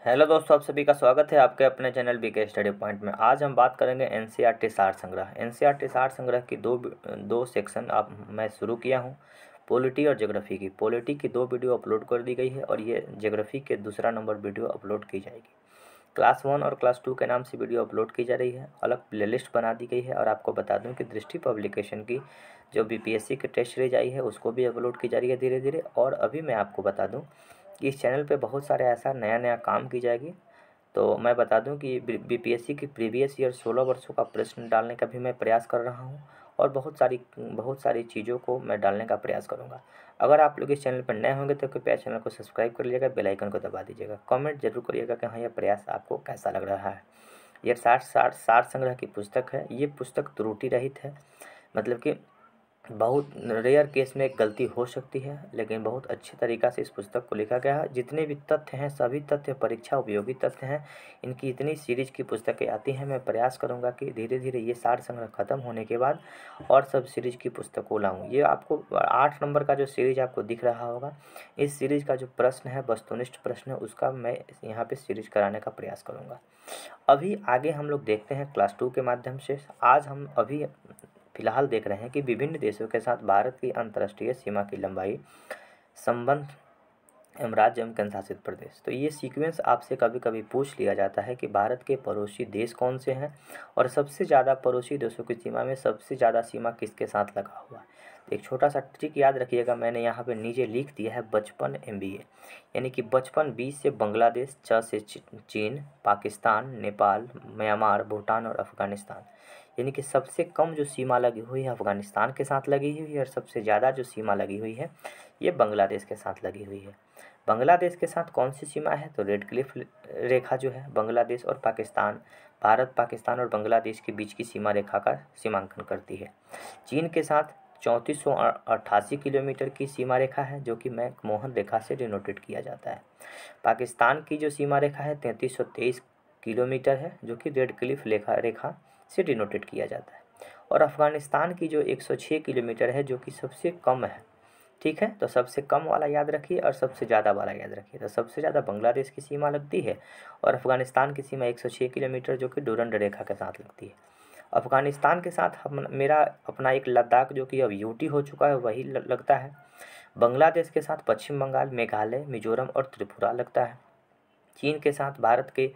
Hello दोस्तों, आप सभी का स्वागत है आपके अपने चैनल बीके स्टडी पॉइंट में। आज हम बात करेंगे एनसीईआरटी सार संग्रह। एनसीईआरटी सार संग्रह की दो सेक्शन मैं शुरू किया हूँ। पॉलिटी और ज्योग्राफी की। पॉलिटी की 2 वीडियो अपलोड कर दी गई है और ये ज्योग्राफी के दूसरा नंबर वीडियो अपलोड की जाएगी। क्लास 1 और क्लास 2 के नाम से वीडियो अपलोड की जा रही है। अलग प्लेलिस्ट बना दी गई है। और आपको बता दूँ कि दृष्टि पब्लिकेशन की जो बीपीएससी की टेस्ट सीरीज आई है उसको भी अपलोड की जा रही है धीरे धीरे। और अभी मैं आपको बता दूँ कि इस चैनल पे बहुत सारे ऐसा नया नया काम की जाएगी। तो मैं बता दूं कि बीपीएससी की प्रीवियस ईयर 16 वर्षों का प्रश्न डालने का भी मैं प्रयास कर रहा हूं। और बहुत सारी चीज़ों को मैं डालने का प्रयास करूंगा। अगर आप लोग इस चैनल पर नए होंगे तो कृपया चैनल को सब्सक्राइब कर लीजिएगा, बेल आइकन को दबा दीजिएगा। कमेंट जरूर करिएगा कि हाँ, यह प्रयास आपको कैसा लग रहा है। यह सार संग्रह की पुस्तक है। ये पुस्तक त्रुटि रहित है, मतलब कि बहुत रेयर केस में एक गलती हो सकती है, लेकिन बहुत अच्छे तरीक़ा से इस पुस्तक को लिखा गया है। जितने भी तथ्य हैं सभी तथ्य परीक्षा उपयोगी तथ्य हैं। इनकी इतनी सीरीज़ की पुस्तकें आती हैं। मैं प्रयास करूंगा कि धीरे धीरे ये सार संग्रह ख़त्म होने के बाद और सब सीरीज़ की पुस्तकों लाऊं। ये आपको 8 नंबर का जो सीरीज़ आपको दिख रहा होगा, इस सीरीज़ का जो प्रश्न है, वस्तुनिष्ठ प्रश्न है, उसका मैं यहाँ पर सीरीज़ कराने का प्रयास करूँगा। अभी आगे हम लोग देखते हैं क्लास 2 के माध्यम से। आज हम अभी फिलहाल देख रहे हैं कि विभिन्न देशों के साथ भारत की अंतर्राष्ट्रीय सीमा की लंबाई, संबंध एवं राज्य एवं केंद्र शासित प्रदेश। तो ये सीक्वेंस आपसे कभी कभी पूछ लिया जाता है कि भारत के पड़ोसी देश कौन से हैं और सबसे ज़्यादा पड़ोसी देशों की सीमा में सबसे ज़्यादा सीमा किसके साथ लगा हुआ है। एक छोटा सा ट्रिक याद रखिएगा, मैंने यहाँ पे नीचे लिख दिया है 55 MBA, यानी कि 55 20 से बांग्लादेश, 6 से चीन, पाकिस्तान, नेपाल, म्यांमार, भूटान और अफगानिस्तान। यानी कि सबसे कम जो सीमा लगी हुई है अफगानिस्तान के साथ लगी हुई है और सबसे ज़्यादा जो सीमा लगी हुई है ये बांग्लादेश के साथ लगी हुई है। बांग्लादेश के साथ कौन सी सीमा है, तो रेड क्लिफ रेखा जो है बांग्लादेश और पाकिस्तान, भारत पाकिस्तान और बांग्लादेश के बीच की सीमा रेखा का सीमांकन करती है। चीन के साथ 3488 किलोमीटर की सीमा रेखा है, जो कि मैकमोहन रेखा से डिनोटेड किया जाता है। पाकिस्तान की जो सीमा रेखा है 3323 किलोमीटर है, जो कि रेड क्लिफ रेखा से डिनोटेड किया जाता है। और अफगानिस्तान की जो 106 किलोमीटर है, जो कि सबसे कम है। ठीक है, तो सबसे कम वाला याद रखिए और सबसे ज़्यादा वाला याद रखिए। तो सबसे ज़्यादा बांग्लादेश की सीमा लगती है और अफगानिस्तान की सीमा 106 किलोमीटर, जो कि डूरंड रेखा के साथ लगती है। अफगानिस्तान के साथ मेरा अपना एक लद्दाख, जो कि अब यूटी हो चुका है, वही लगता है। बांग्लादेश के साथ पश्चिम बंगाल, मेघालय, मिजोरम और त्रिपुरा लगता है। चीन के साथ भारत के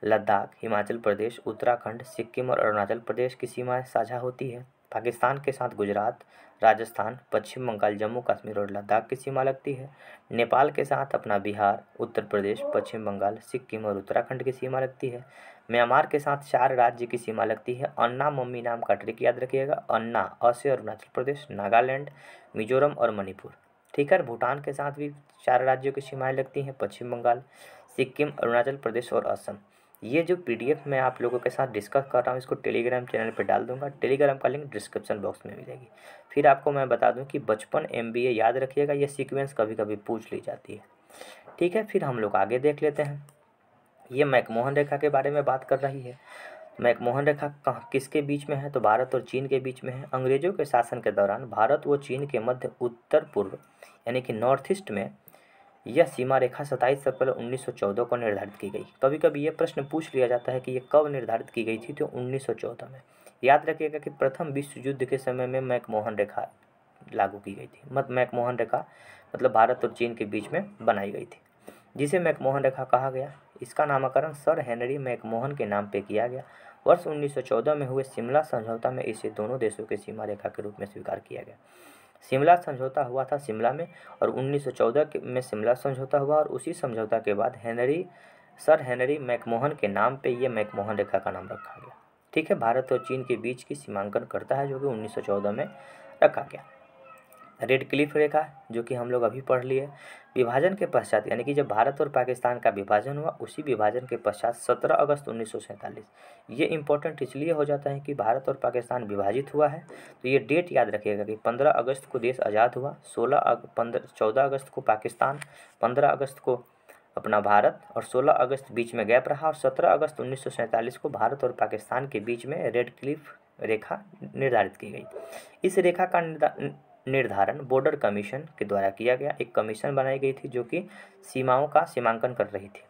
लद्दाख, हिमाचल प्रदेश, उत्तराखंड, सिक्किम और अरुणाचल प्रदेश की सीमाएं साझा होती है। पाकिस्तान के साथ गुजरात, राजस्थान, पश्चिम बंगाल, जम्मू कश्मीर और लद्दाख की सीमा लगती है। नेपाल के साथ अपना बिहार, उत्तर प्रदेश, पश्चिम बंगाल, सिक्किम और उत्तराखंड की सीमा लगती है। म्यांमार के साथ 4 राज्य की सीमा लगती है। अन्ना मम्मी नाम का ट्रिक याद रखिएगा। अन्ना, अ से अरुणाचल प्रदेश, नागालैंड, मिजोरम और मणिपुर। ठीक है, भूटान के साथ भी 4 राज्यों की सीमाएं लगती हैं, पश्चिम बंगाल, सिक्किम, अरुणाचल प्रदेश और असम। ये जो पीडीएफ मैं आप लोगों के साथ डिस्कस कर रहा हूँ, इसको टेलीग्राम चैनल पे डाल दूंगा। टेलीग्राम का लिंक डिस्क्रिप्शन बॉक्स में मिलेगी। फिर आपको मैं बता दूं कि 55 MBA याद रखिएगा, ये सीक्वेंस कभी कभी पूछ ली जाती है। ठीक है, फिर हम लोग आगे देख लेते हैं। ये मैकमोहन रेखा के बारे में बात कर रही है। मैकमोहन रेखा किसके बीच में है, तो भारत और चीन के बीच में है। अंग्रेजों के शासन के दौरान भारत व चीन के मध्य उत्तर पूर्व यानी कि नॉर्थ ईस्ट में यह सीमा रेखा 27 अप्रैल 1914 को निर्धारित की गई। कभी कभी ये प्रश्न पूछ लिया जाता है कि ये कब निर्धारित की गई थी, तो 1914 में। याद रखिएगा कि प्रथम विश्व युद्ध के समय में मैकमोहन रेखा लागू की गई थी। मैकमोहन रेखा मतलब भारत और चीन के बीच में बनाई गई थी, जिसे मैकमोहन रेखा कहा गया। इसका नामकरण सर हेनरी मैकमोहन के नाम पे किया गया। वर्ष 1914 में हुए शिमला समझौता में इसे दोनों देशों की सीमा रेखा के रूप में स्वीकार किया गया। शिमला समझौता हुआ था शिमला में, और 1914 में शिमला समझौता हुआ, और उसी समझौता के बाद सर हेनरी मैकमोहन के नाम पे ये मैकमोहन रेखा का नाम रखा गया। ठीक है, भारत और चीन के बीच की सीमांकन करता है, जो कि 1914 में रखा गया। रेड क्लिफ रेखा, जो कि हम लोग अभी पढ़ लिए। विभाजन के पश्चात, यानी कि जब भारत और पाकिस्तान का विभाजन हुआ, उसी विभाजन के पश्चात 17 अगस्त 1947, ये इंपॉर्टेंट इसलिए हो जाता है कि भारत और पाकिस्तान विभाजित हुआ है। तो ये डेट याद रखिएगा कि 15 अगस्त को देश आज़ाद हुआ, 14 अगस्त को पाकिस्तान, 15 अगस्त को अपना भारत, और 16 अगस्त बीच में गैप रहा, और 17 अगस्त 1947 को भारत और पाकिस्तान के बीच में रेड क्लिफ रेखा निर्धारित की गई। इस रेखा का निर्धारण बॉर्डर कमीशन के द्वारा किया गया। एक कमीशन बनाई गई थी जो कि सीमाओं का सीमांकन कर रही थी।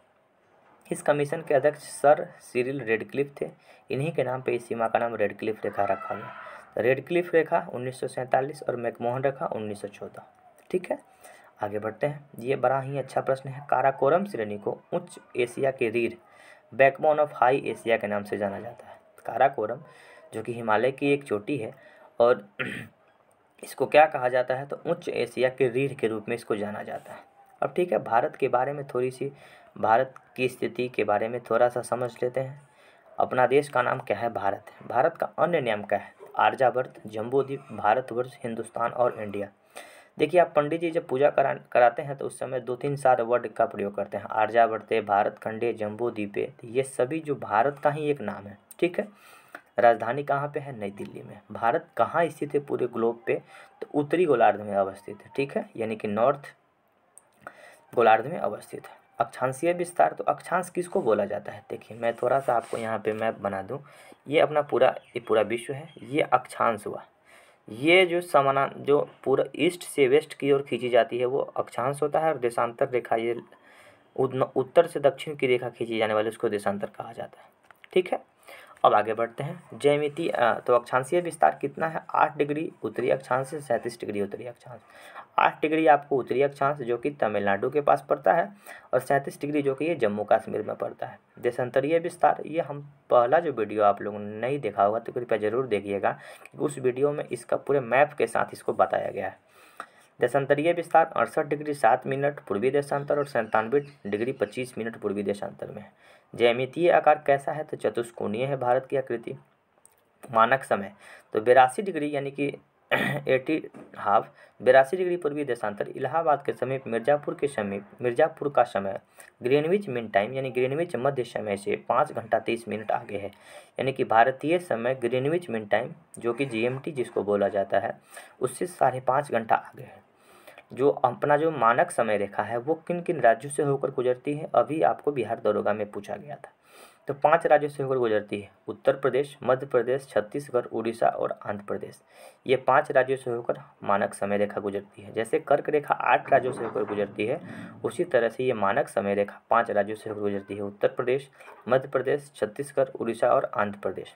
इस कमीशन के अध्यक्ष सर सिरिल रेडक्लिफ थे। इन्हीं के नाम पे इस सीमा का नाम रेडक्लिफ रेखा रखा गया। रेडक्लिफ रेखा 1947 और मैकमोहन रेखा 1914। ठीक है, आगे बढ़ते हैं। ये बड़ा ही अच्छा प्रश्न है। काराकोरम श्रेणी को उच्च एशिया के रीढ़ बैकबोन ऑफ हाई एशिया के नाम से जाना जाता है। काराकोरम जो कि हिमालय की एक चोटी है और इसको क्या कहा जाता है, तो उच्च एशिया के रीढ़ के रूप में इसको जाना जाता है। अब ठीक है, भारत के बारे में थोड़ी सी, भारत की स्थिति के बारे में थोड़ा सा समझ लेते हैं। अपना देश का नाम क्या है, भारत है। भारत का अन्य नाम क्या है, आर्यावर्त, जम्बूद्वीप, भारतवर्ष, हिंदुस्तान और इंडिया। देखिए, आप पंडित जी जब पूजा कराते हैं तो उस समय 2-3 वर्ड का प्रयोग करते हैं, आर्यावर्ते, भारतखंडे, जम्बूद्वीपे। ये सभी जो भारत का ही एक नाम है। ठीक है, राजधानी कहाँ पे है, नई दिल्ली में। भारत कहाँ स्थित है पूरे ग्लोब पे, तो उत्तरी गोलार्ध में अवस्थित है। ठीक है, यानी कि नॉर्थ गोलार्ध में अवस्थित है। अक्षांशीय विस्तार, तो अक्षांश किसको बोला जाता है, देखिए मैं थोड़ा सा आपको यहाँ पे मैप बना दूँ। ये अपना पूरा विश्व है, ये अक्षांश हुआ। ये जो जो पूरा ईस्ट से वेस्ट की ओर खींची जाती है वो अक्षांश होता है, और देशांतर रेखा ये उत्तर से दक्षिण की रेखा खींची जाने वाली उसको देशांतर कहा जाता है। ठीक है, अब आगे बढ़ते हैं। ज्यामितीय तो अक्षांशीय विस्तार कितना है, 8 डिग्री उत्तरी अक्षांश से 37 डिग्री उत्तरी अक्षांश। 8 डिग्री आपको उत्तरी अक्षांश जो कि तमिलनाडु के पास पड़ता है, और 37 डिग्री जो कि ये जम्मू कश्मीर में पड़ता है। देशांतरीय विस्तार, ये हम पहला जो वीडियो आप लोगों ने नहीं देखा होगा तो कृपया ज़रूर देखिएगा, उस वीडियो में इसका पूरे मैप के साथ इसको बताया गया है। देशांतरीय विस्तार 68 डिग्री 7 मिनट पूर्वी देशांतर और 97 डिग्री 25 मिनट पूर्वी देशांतर में है। ज्यामितीय आकार कैसा है, तो चतुष्कोणीय है भारत की आकृति। मानक समय तो 82 डिग्री यानी कि 82 डिग्री पूर्वी देशांतर, इलाहाबाद के समीप, मिर्ज़ापुर का समय ग्रीनविच मीन टाइम यानी ग्रीनविच मध्य समय से 5 घंटा 30 मिनट आगे है। यानी कि भारतीय समय ग्रीनविच मीन टाइम जो कि जीएमटी जिसको बोला जाता है उससे 5.5 घंटा आगे है। जो अपना जो मानक समय रेखा है वो किन किन राज्यों से होकर गुजरती है, अभी आपको बिहार दरोगा में पूछा गया था। तो 5 राज्यों से होकर गुजरती है, उत्तर प्रदेश, मध्य प्रदेश, छत्तीसगढ़, उड़ीसा और आंध्र प्रदेश। ये 5 राज्यों से होकर मानक समय रेखा गुजरती है। जैसे कर्क रेखा 8 राज्यों से होकर गुजरती है, उसी तरह से ये मानक समय रेखा 5 राज्यों से होकर गुजरती है, उत्तर प्रदेश, मध्य प्रदेश, छत्तीसगढ़, उड़ीसा और आंध्र प्रदेश।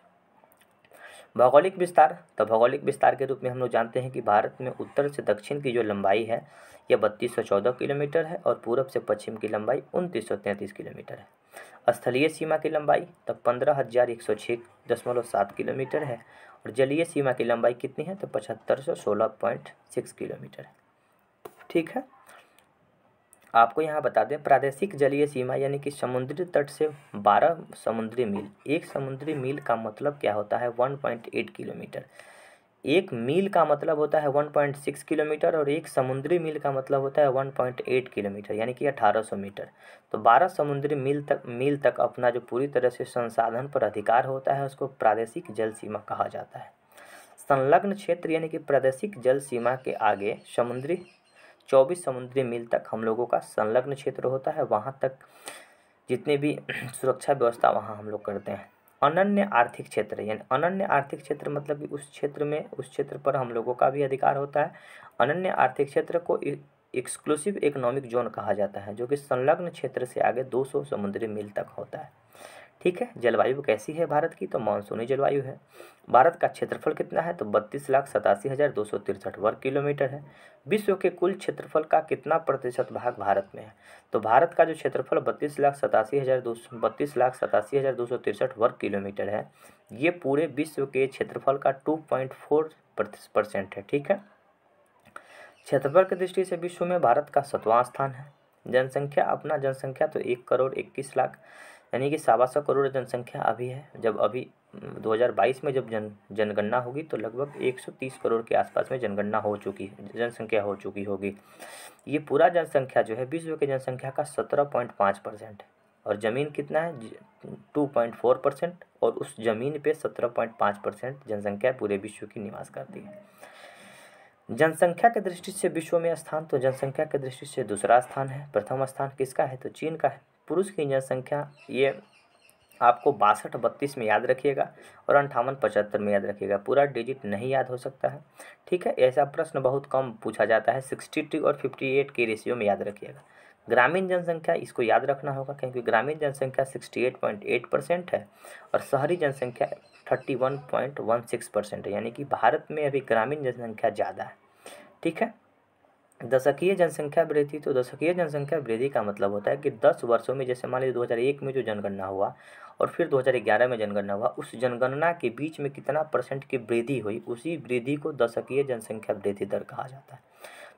भौगोलिक विस्तार, तो भौगोलिक विस्तार के रूप में हम लोग जानते हैं कि भारत में उत्तर से दक्षिण की जो लंबाई है यह 3214 किलोमीटर है, और पूरब से पश्चिम की लंबाई 2933 किलोमीटर है। स्थलीय सीमा की लंबाई तब 15,106.7 किलोमीटर है, और जलीय सीमा की लंबाई कितनी है, तो 7516.6 किलोमीटर है। ठीक है, आपको यहाँ बता दें प्रादेशिक जलीय सीमा यानी कि समुद्री तट से 12 समुद्री मील। एक समुद्री मील का मतलब क्या होता है, 1.8 किलोमीटर। एक मील का मतलब होता है 1.6 किलोमीटर, और एक समुद्री मील का मतलब होता है 1.8 किलोमीटर यानी कि 1800 मीटर। तो 12 समुद्री मील तक अपना जो पूरी तरह से संसाधन पर अधिकार होता है उसको प्रादेशिक जल सीमा कहा जाता है। संलग्न क्षेत्र यानी कि प्रादेशिक जल सीमा के आगे 24 समुद्री मील तक हम लोगों का संलग्न क्षेत्र होता है। वहाँ तक जितने भी सुरक्षा व्यवस्था वहाँ हम लोग करते हैं। अनन्य आर्थिक क्षेत्र यानी अनन्य आर्थिक क्षेत्र मतलब कि उस क्षेत्र पर हम लोगों का भी अधिकार होता है। अनन्य आर्थिक क्षेत्र को एक्सक्लूसिव इकोनॉमिक जोन कहा जाता है, जो कि संलग्न क्षेत्र से आगे 200 समुद्री मील तक होता है। ठीक है, जलवायु कैसी है भारत की, तो मानसूनी जलवायु है। भारत का क्षेत्रफल कितना है, तो 32,87,263 वर्ग किलोमीटर है। विश्व के कुल क्षेत्रफल का कितना प्रतिशत भाग भारत में है, तो भारत का जो क्षेत्रफल 32,87,263 वर्ग किलोमीटर है, ये पूरे विश्व के क्षेत्रफल का 2.4% है। ठीक है, क्षेत्रफल की दृष्टि से विश्व में भारत का 7वां स्थान है। जनसंख्या तो 1,21,00,000 यानी कि 125 करोड़ जनसंख्या अभी है। जब अभी 2022 में जब जनगणना होगी तो लगभग 130 करोड़ के आसपास में जनसंख्या हो चुकी होगी। ये पूरा जनसंख्या जो है विश्व की जनसंख्या का 17.5% है, और ज़मीन कितना है 2.4%, और उस ज़मीन पे 17.5% जनसंख्या पूरे विश्व की निवास करती है। जनसंख्या की दृष्टि से विश्व में स्थान, तो जनसंख्या की दृष्टि से दूसरा स्थान है। प्रथम स्थान किसका है, तो चीन का है। पुरुष की जनसंख्या ये आपको 62-32 में याद रखिएगा, और 58-75 में याद रखिएगा, पूरा डिजिट नहीं याद हो सकता है। ठीक है, ऐसा प्रश्न बहुत कम पूछा जाता है, 62 और 58 के रेशियो में याद रखिएगा। ग्रामीण जनसंख्या, इसको याद रखना होगा क्योंकि ग्रामीण जनसंख्या 68.8% है और शहरी जनसंख्या 31.16% है, यानी कि भारत में अभी ग्रामीण जनसंख्या ज़्यादा है। ठीक है। दशकीय जनसंख्या वृद्धि, तो दशकीय जनसंख्या वृद्धि का मतलब होता है कि 10 वर्षों में, जैसे मान लीजिए 2001 में जो जनगणना हुआ और फिर 2011 में जनगणना हुआ, उस जनगणना के बीच में कितना % की वृद्धि हुई, उसी वृद्धि को दशकीय जनसंख्या वृद्धि दर कहा जाता है।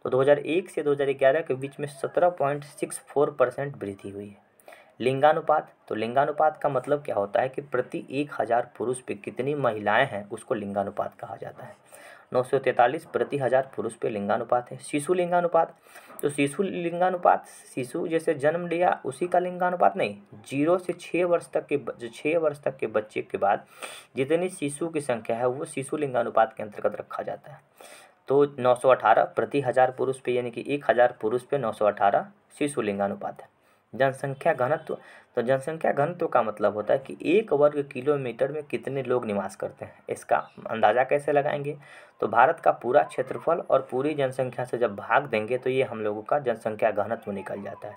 तो 2001 से 2011 के बीच में 17.64% वृद्धि हुई है। लिंगानुपात, तो लिंगानुपात का मतलब क्या होता है कि प्रति 1000 पुरुष पे कितनी महिलाएं हैं, उसको लिंगानुपात कहा जाता है। 943 प्रति 1000 पुरुष पे लिंगानुपात है। शिशु लिंगानुपात, तो शिशु लिंगानुपात, शिशु जैसे जन्म लिया उसी का लिंगानुपात नहीं, 0 से 6 वर्ष तक के 6 वर्ष तक के बच्चे के बाद जितनी शिशु की संख्या है वो शिशु लिंगानुपात के अंतर्गत रखा जाता है। तो 918 प्रति 1000 पुरुष पे, यानी कि 1000 पुरुष पे 918 शिशु लिंगानुपात है। जनसंख्या घनत्व, तो जनसंख्या घनत्व का मतलब होता है कि 1 वर्ग किलोमीटर में कितने लोग निवास करते हैं। इसका अंदाज़ा कैसे लगाएंगे, तो भारत का पूरा क्षेत्रफल और पूरी जनसंख्या से जब भाग देंगे तो ये हम लोगों का जनसंख्या घनत्व निकल जाता है।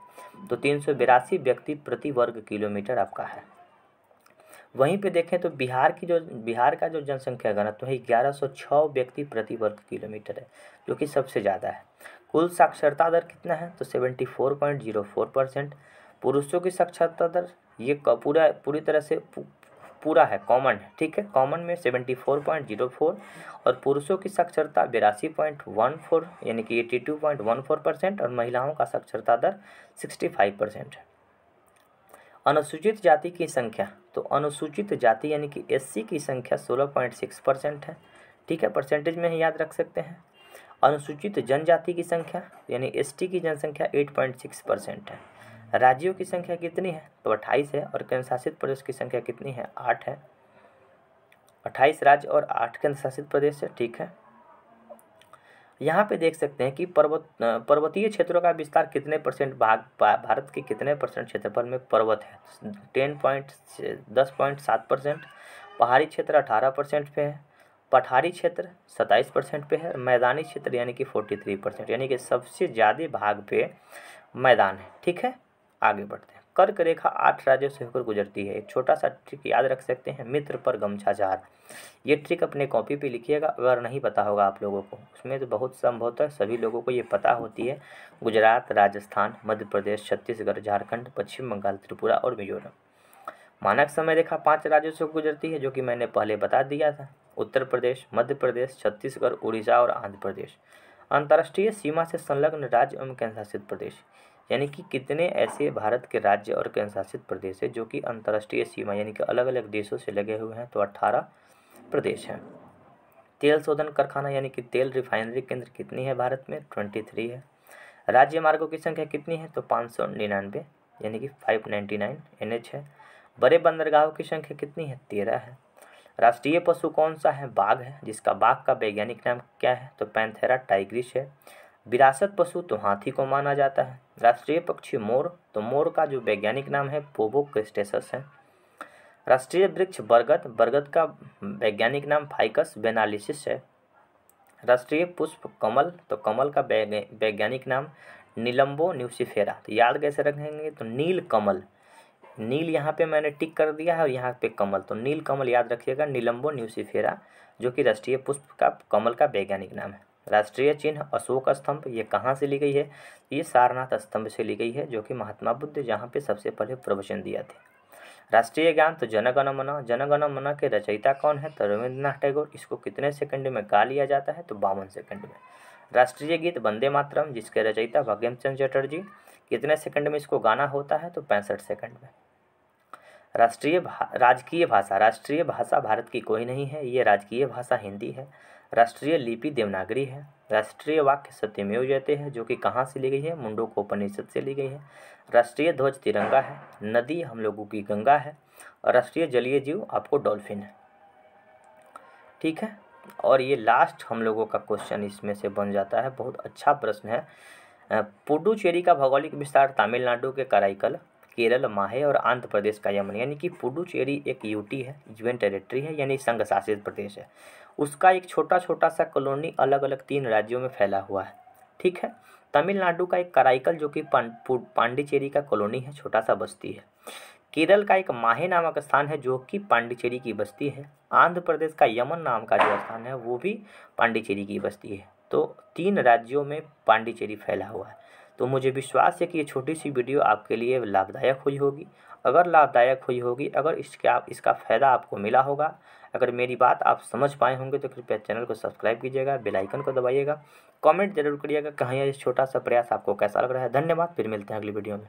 तो 382 व्यक्ति प्रति वर्ग किलोमीटर आपका है। वहीं पे देखें तो बिहार का जो जनसंख्या घनत्व है 1106 व्यक्ति प्रति वर्ग किलोमीटर है, जो कि सबसे ज़्यादा है। कुल साक्षरता दर कितना है, तो 74.04%। पुरुषों की साक्षरता दर ये पूरी तरह से पूरा है, कॉमन है। ठीक है, कॉमन में 74.04 और पुरुषों की साक्षरता 82.14 यानी कि 82.14% और महिलाओं का साक्षरता दर 65% है। अनुसूचित जाति की संख्या, तो अनुसूचित जाति यानी कि SC की संख्या 16.6% है। ठीक है, परसेंटेज में ही याद रख सकते हैं। अनुसूचित जनजाति की संख्या यानी ST की जनसंख्या 8.6% है। राज्यों की संख्या कितनी है, तो 28 है और केंद्र शासित प्रदेश की संख्या कितनी है, 8 है। 28 राज्य और 8 केंद्र शासित प्रदेश है। ठीक है, यहाँ पे देख सकते हैं कि पर्वतीय क्षेत्रों का विस्तार कितने % भारत के कितने % क्षेत्रफल में पर्वत है, 10.7%। पहाड़ी क्षेत्र 18% पे है। पठारी क्षेत्र 27% पे है। मैदानी क्षेत्र यानी कि 43%, यानी कि सबसे ज़्यादा भाग पे मैदान है। ठीक है, आगे बढ़ते हैं। कर्क रेखा 8 राज्यों से होकर गुजरती है। एक छोटा सा ट्रिक याद रख सकते हैं, मित्र पर गमछा जार। ये ट्रिक अपने कॉपी पे लिखिएगा, अगर नहीं पता होगा आप लोगों को, उसमें तो बहुत संभवतः सभी लोगों को ये पता होती है। गुजरात, राजस्थान, मध्य प्रदेश, छत्तीसगढ़, झारखंड, पश्चिम बंगाल, त्रिपुरा और मिजोरम। मानक समय रेखा 5 राज्यों से गुजरती है, जो कि मैंने पहले बता दिया था, उत्तर प्रदेश, मध्य प्रदेश, छत्तीसगढ़, उड़ीसा और आंध्र प्रदेश। अंतर्राष्ट्रीय सीमा से संलग्न राज्य एवं केंद्र शासित प्रदेश, यानी कि कितने ऐसे भारत के राज्य और केंद्र शासित प्रदेश है जो कि अंतर्राष्ट्रीय सीमा यानी कि अलग अलग देशों से लगे हुए हैं, तो 18 प्रदेश हैं। तेल शोधन कारखाना यानी कि तेल रिफाइनरी केंद्र कितनी है भारत में, 23 है। राज्य मार्गों की संख्या कितनी है, तो 599 यानी कि 599 NH है। बड़े बंदरगाहों की संख्या कितनी है, 13 है। राष्ट्रीय पशु कौन सा है, बाघ है, जिसका बाघ का वैज्ञानिक नाम क्या है, तो पैंथेरा टाइग्रिस है। विरासत पशु तो हाथी को माना जाता है। राष्ट्रीय पक्षी मोर, तो मोर का जो वैज्ञानिक नाम है पोबो क्रिस्टेसस है। राष्ट्रीय वृक्ष बरगद, बरगद का वैज्ञानिक नाम फाइकस बेनालिसिस है। राष्ट्रीय पुष्प कमल, तो कमल का वैज्ञानिक नाम नीलम्बो न्यूसिफेरा। तो याद कैसे रखेंगे, तो नील कमल, नील यहाँ पे मैंने टिक कर दिया है और यहाँ पे कमल, तो नील कमल याद रखिएगा, नीलम्बो न्यूसिफेरा, जो कि राष्ट्रीय पुष्प का कमल का वैज्ञानिक नाम है। राष्ट्रीय चिन्ह अशोक स्तंभ, ये कहाँ से ली गई है, ये सारनाथ स्तंभ से ली गई है, जो कि महात्मा बुद्ध जहाँ पे सबसे पहले प्रवचन दिया थे। राष्ट्रीय गान, तो जनगण मन, जनगण मन के रचयिता कौन है, तो रविंद्रनाथ टैगोर। इसको कितने सेकंड में गा लिया जाता है, तो 52 सेकंड में। राष्ट्रीय गीत वंदे मातरम, जिसके रचयिता भाग्यम चटर्जी, कितने सेकंड में इसको गाना होता है, तो 65 सेकंड में। राजकीय भाषा, राष्ट्रीय भाषा भारत की कोई नहीं है, ये राजकीय भाषा हिंदी है। राष्ट्रीय लिपि देवनागरी है। राष्ट्रीय वाक्य सत्यमेव जयते है, जो कि कहाँ से ली गई है, मुंडकोपनिषद से ली गई है। राष्ट्रीय ध्वज तिरंगा है। नदी हम लोगों की गंगा है और राष्ट्रीय जलीय जीव आपको डॉल्फिन है। ठीक है, और ये लास्ट हम लोगों का क्वेश्चन इसमें से बन जाता है, बहुत अच्छा प्रश्न है। पुडुचेरी का भौगोलिक विस्तार तमिलनाडु के कराईकल, केरल माहे और आंध्र प्रदेश का यमन, यानी कि पुडुचेरी एक यूटी है, यूनियन टेरिटरी है, यानी संघ शासित प्रदेश है। उसका एक छोटा छोटा सा कॉलोनी अलग अलग 3 राज्यों में फैला हुआ है। ठीक है, तमिलनाडु का एक कराईकल जो कि पांडिचेरी का कॉलोनी है, छोटा सा बस्ती है। केरल का एक माहे नामक स्थान है जो कि पांडिचेरी की बस्ती है। आंध्र प्रदेश का यमन नाम का जो स्थान है वो भी पांडिचेरी की बस्ती है। तो 3 राज्यों में पांडिचेरी फैला हुआ है। तो मुझे विश्वास है कि ये छोटी सी वीडियो आपके लिए लाभदायक हुई होगी। अगर लाभदायक हुई होगी, अगर इसका फ़ायदा आपको मिला होगा, अगर मेरी बात आप समझ पाए होंगे तो कृपया चैनल को सब्सक्राइब कीजिएगा, बेल आइकन को दबाइएगा, कमेंट जरूर करिएगा कहीं ये छोटा सा प्रयास आपको कैसा लग रहा है। धन्यवाद, फिर मिलते हैं अगली वीडियो में।